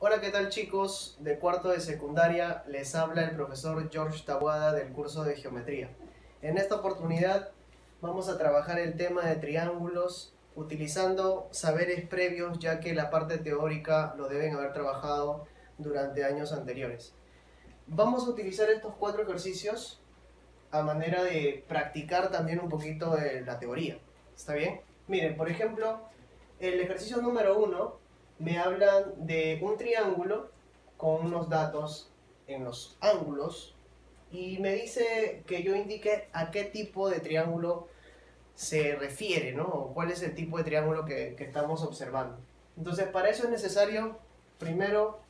Hola, ¿qué tal chicos? De cuarto de secundaria les habla el profesor George Taboada del curso de Geometría. En esta oportunidad vamos a trabajar el tema de triángulos utilizando saberes previos, ya que la parte teórica lo deben haber trabajado durante años anteriores. Vamos a utilizar estos 4 ejercicios a manera de practicar también un poquito de la teoría. ¿Está bien? Miren, por ejemplo, el ejercicio número 1 me hablan de un triángulo con unos datos en los ángulos y me dice que yo indique a qué tipo de triángulo se refiere, ¿no? O cuál es el tipo de triángulo que estamos observando. Entonces, para eso es necesario primero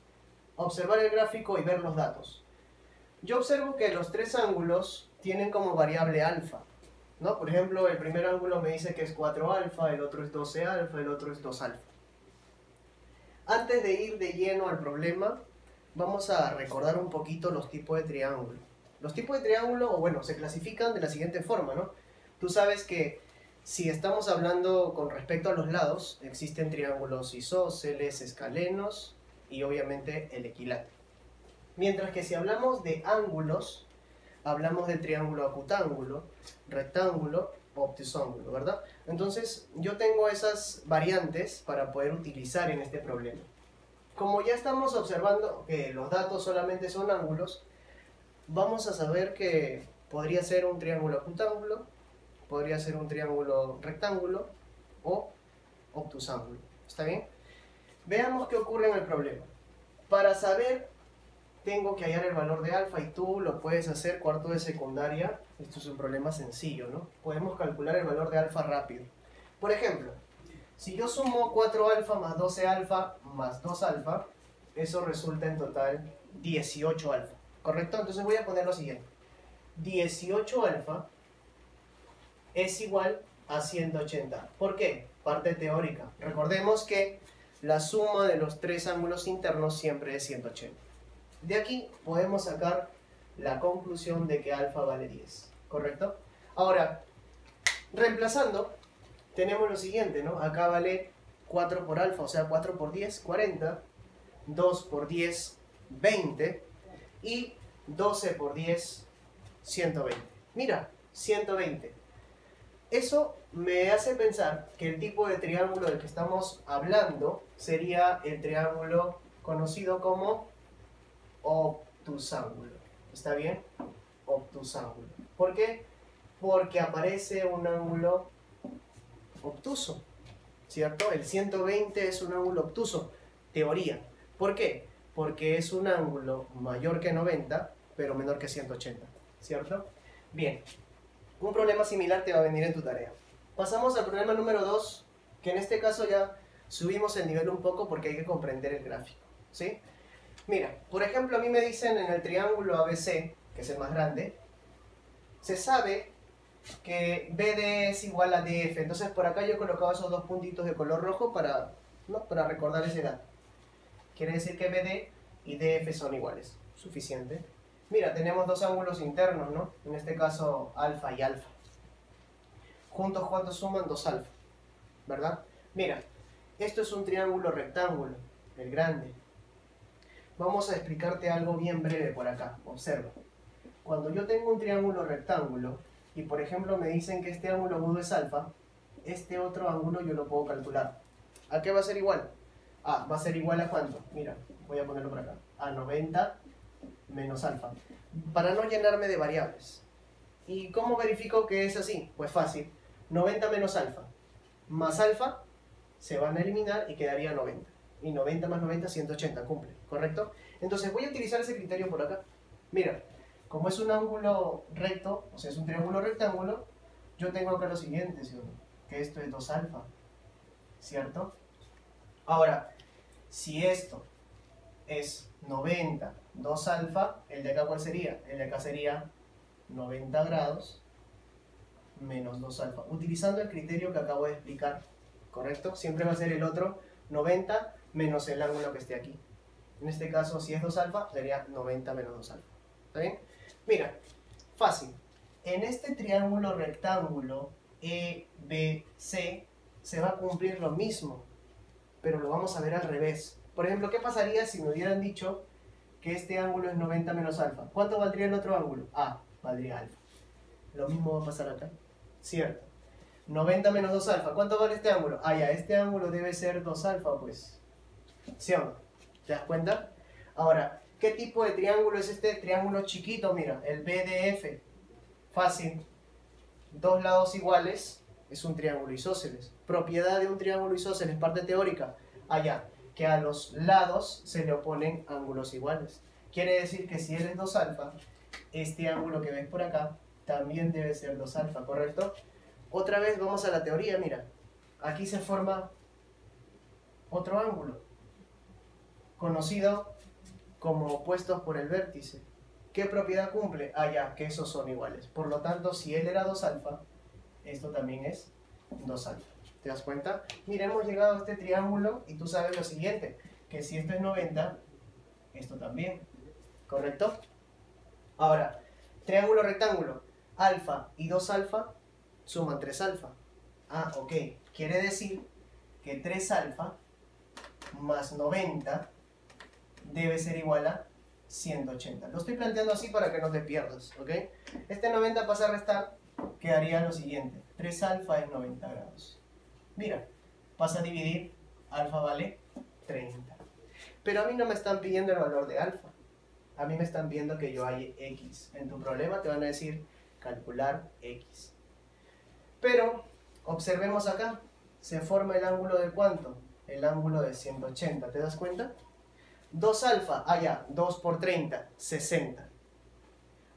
observar el gráfico y ver los datos. Yo observo que los 3 ángulos tienen como variable alfa, ¿no? Por ejemplo, el primer ángulo me dice que es 4 alfa, el otro es 12 alfa, el otro es 2 alfa. Antes de ir de lleno al problema, vamos a recordar un poquito los tipos de triángulo. Los tipos de triángulo, bueno, se clasifican de la siguiente forma, ¿no? Tú sabes que si estamos hablando con respecto a los lados, existen triángulos isósceles, escalenos y obviamente el equilátero. Mientras que si hablamos de ángulos, hablamos del triángulo acutángulo, rectángulo, obtusángulo, ¿verdad? Entonces yo tengo esas variantes para poder utilizar en este problema. Como ya estamos observando que los datos solamente son ángulos, vamos a saber que podría ser un triángulo acutángulo, podría ser un triángulo rectángulo o obtusángulo. ¿Está bien? Veamos qué ocurre en el problema. Para saber, tengo que hallar el valor de alfa y tú lo puedes hacer cuarto de secundaria. Esto es un problema sencillo, ¿no? Podemos calcular el valor de alfa rápido. Por ejemplo, si yo sumo 4 alfa más 12 alfa más 2 alfa, eso resulta en total 18 alfa, ¿correcto? Entonces voy a poner lo siguiente. 18 alfa es igual a 180. ¿Por qué? Parte teórica. Recordemos que la suma de los 3 ángulos internos siempre es 180. De aquí podemos sacar la conclusión de que alfa vale 10, ¿correcto? Ahora, reemplazando, tenemos lo siguiente, ¿no? Acá vale 4 por alfa, o sea, 4 por 10, 40, 2 por 10, 20, y 12 por 10, 120. Mira, 120. Eso me hace pensar que el tipo de triángulo del que estamos hablando sería el triángulo conocido como obtusángulo. ¿Está bien? Obtusángulo. ¿Por qué? Porque aparece un ángulo obtuso, ¿cierto? El 120 es un ángulo obtuso, teoría. ¿Por qué? Porque es un ángulo mayor que 90, pero menor que 180, ¿cierto? Bien, un problema similar te va a venir en tu tarea. Pasamos al problema número 2, que en este caso ya subimos el nivel un poco porque hay que comprender el gráfico, ¿sí? Mira, por ejemplo, a mí me dicen en el triángulo ABC, que es el más grande, se sabe que BD es igual a DF. Entonces por acá yo he colocado esos 2 puntitos de color rojo para recordar ese dato. Quiere decir que BD y DF son iguales. Suficiente. Mira, tenemos 2 ángulos internos, ¿no? En este caso alfa y alfa. Juntos, ¿cuántos suman? 2 alfa, ¿verdad? Mira, esto es un triángulo rectángulo, el grande. Vamos a explicarte algo bien breve por acá. Observa. Cuando yo tengo un triángulo rectángulo y por ejemplo me dicen que este ángulo agudo es alfa, este otro ángulo yo lo puedo calcular. ¿A qué va a ser igual? Va a ser igual a ¿cuánto? Mira, voy a ponerlo por acá. A 90 menos alfa. Para no llenarme de variables. ¿Y cómo verifico que es así? Pues fácil. 90 menos alfa más alfa se van a eliminar y quedaría 90. Y 90 más 90, 180, cumple, ¿correcto? Entonces voy a utilizar ese criterio por acá. Mira, como es un ángulo recto, o sea, es un triángulo rectángulo, yo tengo acá lo siguiente, ¿sí? Que esto es 2 alfa, ¿cierto? Ahora, si esto es 90, 2 alfa, ¿el de acá cuál sería? El de acá sería 90 grados menos 2 alfa. Utilizando el criterio que acabo de explicar, ¿correcto? Siempre va a ser el otro 90 menos el ángulo que esté aquí. En este caso, si es 2 alfa, sería 90 menos 2 alfa. ¿Está bien? Mira, fácil. En este triángulo rectángulo EBC se va a cumplir lo mismo, pero lo vamos a ver al revés. Por ejemplo, ¿qué pasaría si me hubieran dicho que este ángulo es 90 menos alfa? ¿Cuánto valdría el otro ángulo? Ah, valdría alfa. Lo mismo va a pasar acá. Cierto. 90 menos 2 alfa. ¿Cuánto vale este ángulo? Ah, ya, este ángulo debe ser 2 alfa, pues. ¿Sí o no? ¿Te das cuenta? Ahora, ¿qué tipo de triángulo es este? Triángulo chiquito, mira, el BDF. Fácil. Dos lados iguales es un triángulo isósceles. Propiedad de un triángulo isósceles, parte teórica. Allá, que a los lados se le oponen ángulos iguales. Quiere decir que si él es 2 alfa, este ángulo que ves por acá también debe ser 2 alfa, ¿correcto? Otra vez vamos a la teoría, mira. Aquí se forma otro ángulo, conocido como opuestos por el vértice. ¿Qué propiedad cumple? Ah, ya, que esos son iguales. Por lo tanto, si él era 2 alfa, esto también es 2 alfa. ¿Te das cuenta? Mira, hemos llegado a este triángulo y tú sabes lo siguiente, que si esto es 90, esto también. ¿Correcto? Ahora, triángulo rectángulo, alfa y 2 alfa suman 3 alfa. Ah, ok. Quiere decir que 3 alfa más 90 debe ser igual a 180. Lo estoy planteando así para que no te pierdas, ¿ok? Este 90 pasa a restar, quedaría lo siguiente. 3 alfa es 90 grados. Mira, pasa a dividir, alfa vale 30. Pero a mí no me están pidiendo el valor de alfa. A mí me están pidiendo que yo halle x. En tu problema te van a decir calcular x. Pero, observemos acá. Se forma el ángulo de ¿cuánto? El ángulo de 180. ¿Te das cuenta? 2 alfa, ah ya, 2 por 30, 60.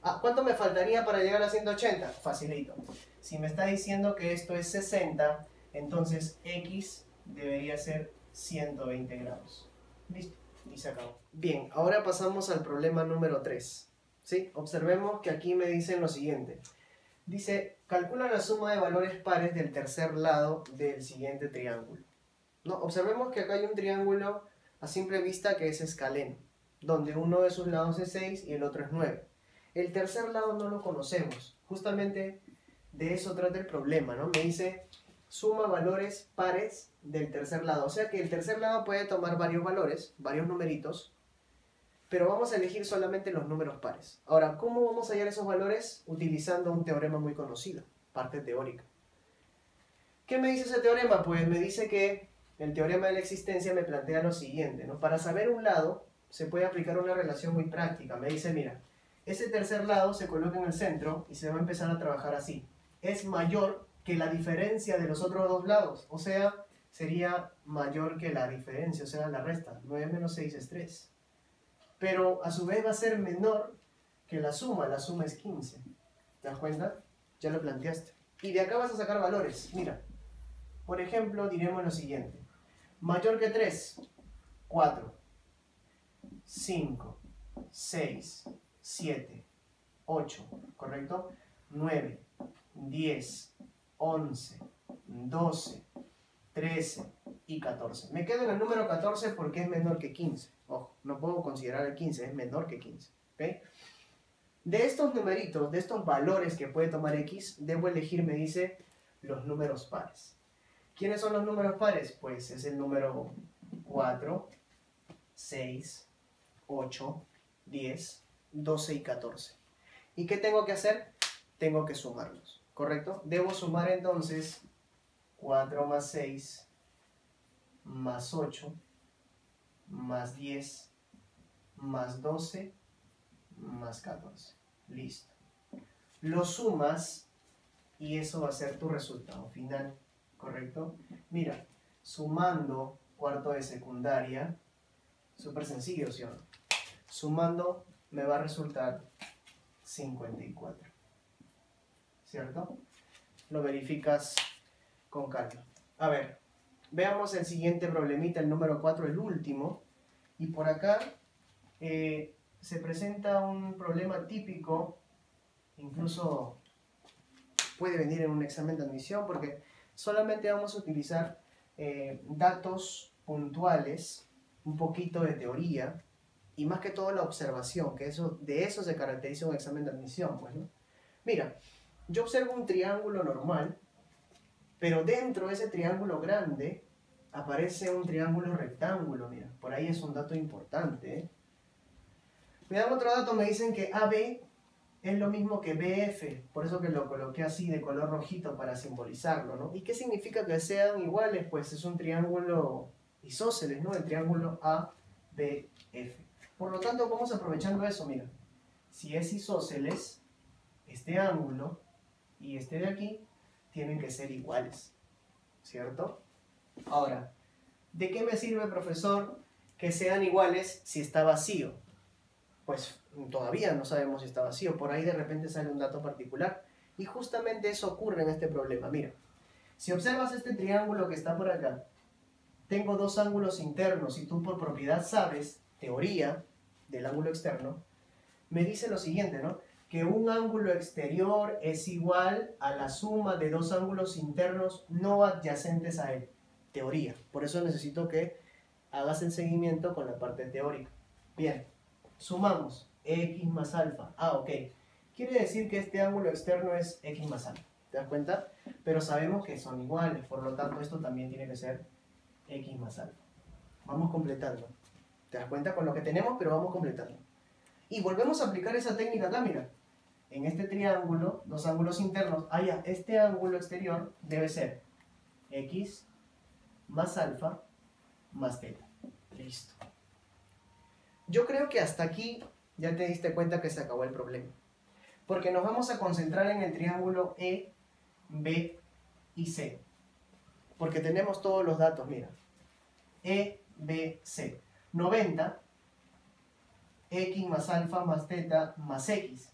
Ah, ¿cuánto me faltaría para llegar a 180? Facilito. Si me está diciendo que esto es 60, entonces x debería ser 120 grados. Listo, y se acabó. Bien, ahora pasamos al problema número 3. ¿Sí? Observemos que aquí me dicen lo siguiente. Dice, calcula la suma de valores pares del tercer lado del siguiente triángulo. ¿No? Observemos que acá hay un triángulo a simple vista que es escaleno, donde uno de sus lados es 6 y el otro es 9. El tercer lado no lo conocemos, justamente de eso trata el problema, ¿no? Me dice, suma valores pares del tercer lado, o sea que el tercer lado puede tomar varios valores, varios numeritos, pero vamos a elegir solamente los números pares. Ahora, ¿cómo vamos a hallar esos valores? Utilizando un teorema muy conocido, parte teórica. ¿Qué me dice ese teorema? Pues me dice que el teorema de la existencia me plantea lo siguiente, ¿no? Para saber un lado, se puede aplicar una relación muy práctica. Me dice, mira, ese tercer lado se coloca en el centro y se va a empezar a trabajar así. Es mayor que la diferencia de los otros dos lados, o sea, sería mayor que la diferencia, o sea, la resta. 9 menos 6 es 3. Pero a su vez va a ser menor que la suma es 15. ¿Te das cuenta? Ya lo planteaste. Y de acá vas a sacar valores. Mira, por ejemplo, diremos lo siguiente. Mayor que 3, 4, 5, 6, 7, 8, ¿correcto? 9, 10, 11, 12, 13 y 14. Me quedo en el número 14 porque es menor que 15. Ojo, no puedo considerar el 15, es menor que 15. ¿Okay? De estos numeritos, de estos valores que puede tomar X, debo elegir, me dice, los números pares. ¿Quiénes son los números pares? Pues es el número 4, 6, 8, 10, 12 y 14. ¿Y qué tengo que hacer? Tengo que sumarlos, ¿correcto? Debo sumar entonces 4 más 6 más 8 más 10 más 12 más 14. Listo. Lo sumas y eso va a ser tu resultado final, ¿correcto? Mira, sumando cuarto de secundaria, súper sencillo, ¿sí o no? Sumando me va a resultar 54, ¿cierto? Lo verificas con calma. A ver, veamos el siguiente problemita, el número 4, el último. Y por acá se presenta un problema típico, incluso puede venir en un examen de admisión, porque solamente vamos a utilizar datos puntuales, un poquito de teoría, y más que todo la observación, que de eso se caracteriza un examen de admisión, pues, ¿no? Mira, yo observo un triángulo normal, pero dentro de ese triángulo grande aparece un triángulo rectángulo, mira. Por ahí es un dato importante, ¿eh? Me dan otro dato, me dicen que AB es lo mismo que BF, por eso que lo coloqué así de color rojito para simbolizarlo, ¿no? ¿Y qué significa que sean iguales? Pues es un triángulo isósceles, ¿no? El triángulo ABF. Por lo tanto, vamos aprovechando eso, mira. Si es isósceles, este ángulo y este de aquí tienen que ser iguales, ¿cierto? Ahora, ¿de qué me sirve, profesor, que sean iguales si está vacío? Pues todavía no sabemos si está vacío, por ahí de repente sale un dato particular. Y justamente eso ocurre en este problema. Mira, si observas este triángulo que está por acá, tengo dos ángulos internos y tú por propiedad sabes, teoría del ángulo externo, me dice lo siguiente, ¿no? Que un ángulo exterior es igual a la suma de dos ángulos internos no adyacentes a él. Teoría. Por eso necesito que hagas el seguimiento con la parte teórica. Bien. Sumamos x más alfa. Ah, ok. Quiere decir que este ángulo externo es x más alfa. ¿Te das cuenta? Pero sabemos que son iguales, por lo tanto esto también tiene que ser x más alfa. Vamos completando. ¿Te das cuenta? Con lo que tenemos, pero vamos completando. Y volvemos a aplicar esa técnica acá, mira. En este triángulo, dos ángulos internos, este ángulo exterior debe ser x más alfa más teta. Listo. Yo creo que hasta aquí ya te diste cuenta que se acabó el problema. Porque nos vamos a concentrar en el triángulo E, B y C. Porque tenemos todos los datos, mira. E, B, C. 90, x más alfa más teta más x.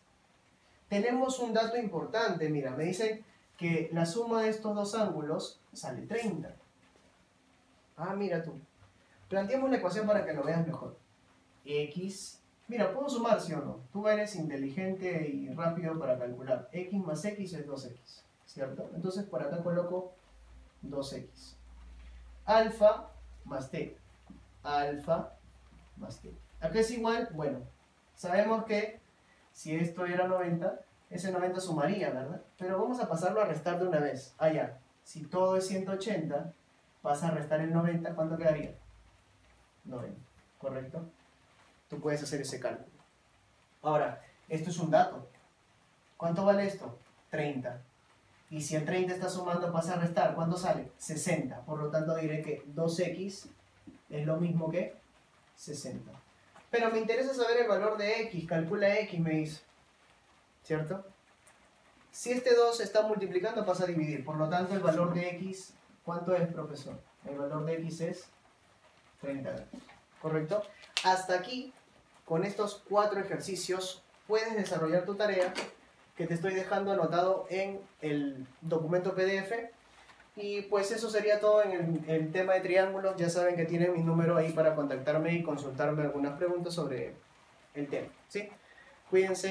Tenemos un dato importante, mira. Me dicen que la suma de estos dos ángulos sale 30. Ah, mira tú. Planteemos la ecuación para que lo veas mejor. X, mira, puedo sumar, ¿sí o no? Tú eres inteligente y rápido para calcular. X más X es 2X, ¿cierto? Entonces por acá coloco 2X. Alfa más teta. Alfa más teta. ¿A qué es igual? Bueno, sabemos que si esto era 90, ese 90 sumaría, ¿verdad? Pero vamos a pasarlo a restar de una vez. Ah, ya. Si todo es 180, vas a restar el 90, ¿cuánto quedaría? 90, ¿correcto? Tú puedes hacer ese cálculo. Ahora, esto es un dato. ¿Cuánto vale esto? 30. Y si el 30 está sumando, pasa a restar. ¿Cuánto sale? 60. Por lo tanto, diré que 2x es lo mismo que 60. Pero me interesa saber el valor de x. Calcula x, me dice. ¿Cierto? Si este 2 está multiplicando, pasa a dividir. Por lo tanto, el valor de x, ¿cuánto es, profesor? El valor de x es 30 grados. ¿Correcto? Hasta aquí, con estos 4 ejercicios, puedes desarrollar tu tarea que te estoy dejando anotado en el documento PDF. Y pues eso sería todo en el tema de triángulos. Ya saben que tienen mi número ahí para contactarme y consultarme algunas preguntas sobre el tema, ¿sí? Cuídense.